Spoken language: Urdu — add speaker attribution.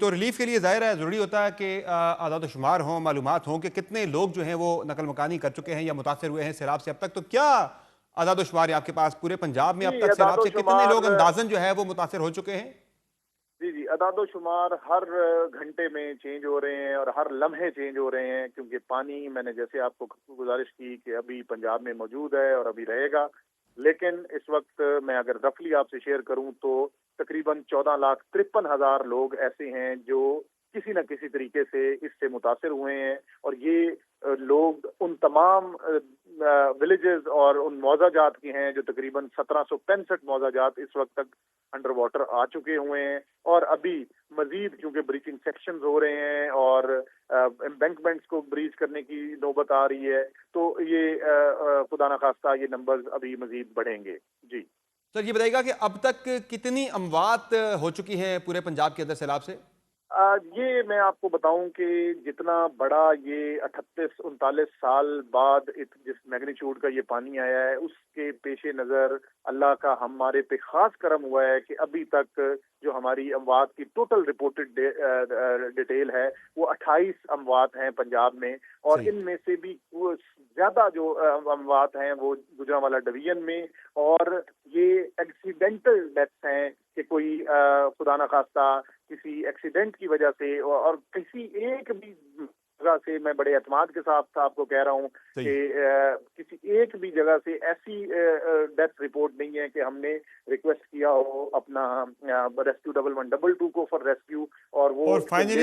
Speaker 1: تو ریلیف کے لیے ظاہر ہے ضروری ہوتا ہے کہ اعداد و شمار ہوں، معلومات ہوں کہ کتنے لوگ جو ہیں وہ نقل مکانی کر چکے ہیں یا متاثر ہوئے ہیں سیلاب سے اب تک. تو کیا اعداد و شمار ہے آپ کے پاس پورے پنجاب میں اب
Speaker 2: جی
Speaker 1: تک
Speaker 2: اعداد
Speaker 1: سیلاب
Speaker 2: و
Speaker 1: سے کتنے
Speaker 2: شمار
Speaker 1: لوگ اندازاً جو ہے وہ متاثر ہو چکے ہیں؟
Speaker 2: جی اعداد و شمار ہر گھنٹے میں چینج ہو رہے ہیں اور ہر لمحے چینج ہو رہے ہیں، کیونکہ پانی میں نے جیسے آپ کو گزارش کی کہ ابھی پنجاب میں موجود ہے اور ابھی رہے گا، لیکن اس وقت میں اگر رفلی آپ سے شیئر کروں تو تقریباً 14,53,000 لوگ ایسے ہیں جو کسی نہ کسی طریقے سے اس سے متاثر ہوئے ہیں، اور یہ لوگ ان تمام ولیجز اور ان موضع جات کے ہیں جو تقریباً 1765 موضع جات اس وقت تک انڈر واٹر آ چکے ہوئے ہیں، اور ابھی مزید کیونکہ بریچنگ سیکشنز ہو رہے ہیں اور امبینکمنٹس کو بریچ کرنے کی نوبت آ رہی ہے، تو یہ خدا نخواستہ یہ نمبرز ابھی مزید بڑھیں گے. جی
Speaker 1: سر یہ بتائیے گا کہ اب تک کتنی اموات ہو چکی ہیں پورے پنجاب کے اندر سیلاب سے؟
Speaker 2: یہ میں آپ کو بتاؤں کہ جتنا بڑا یہ 38-39 سال بعد جس میگنیچیوڈ کا یہ پانی آیا ہے، اس کے پیش نظر اللہ کا ہمارے پہ خاص کرم ہوا ہے کہ ابھی تک جو ہماری اموات کی ٹوٹل رپورٹڈ ڈیٹیل ہے وہ 28 اموات ہیں پنجاب میں، اور
Speaker 1: صحیح.
Speaker 2: ان میں سے بھی زیادہ جو اموات ہیں وہ گوجرانوالا ڈویژن میں، اور یہ ایکسیڈنٹل ڈیتھس ہیں کہ کوئی خدا نخواستہ کسی ایکسیڈنٹ کی وجہ سے اور کسی ایک بھی جگہ سے، میں بڑے اعتماد کے ساتھ آپ کو کہہ رہا ہوں
Speaker 1: صحیح.
Speaker 2: کہ کسی ایک بھی جگہ سے ایسی ڈیتھ رپورٹ نہیں ہے کہ ہم نے ریکویسٹ کیا ہو اپنا ریسکیو 1122 کو فار ریسکیو، اور وہ
Speaker 1: اور فائنلی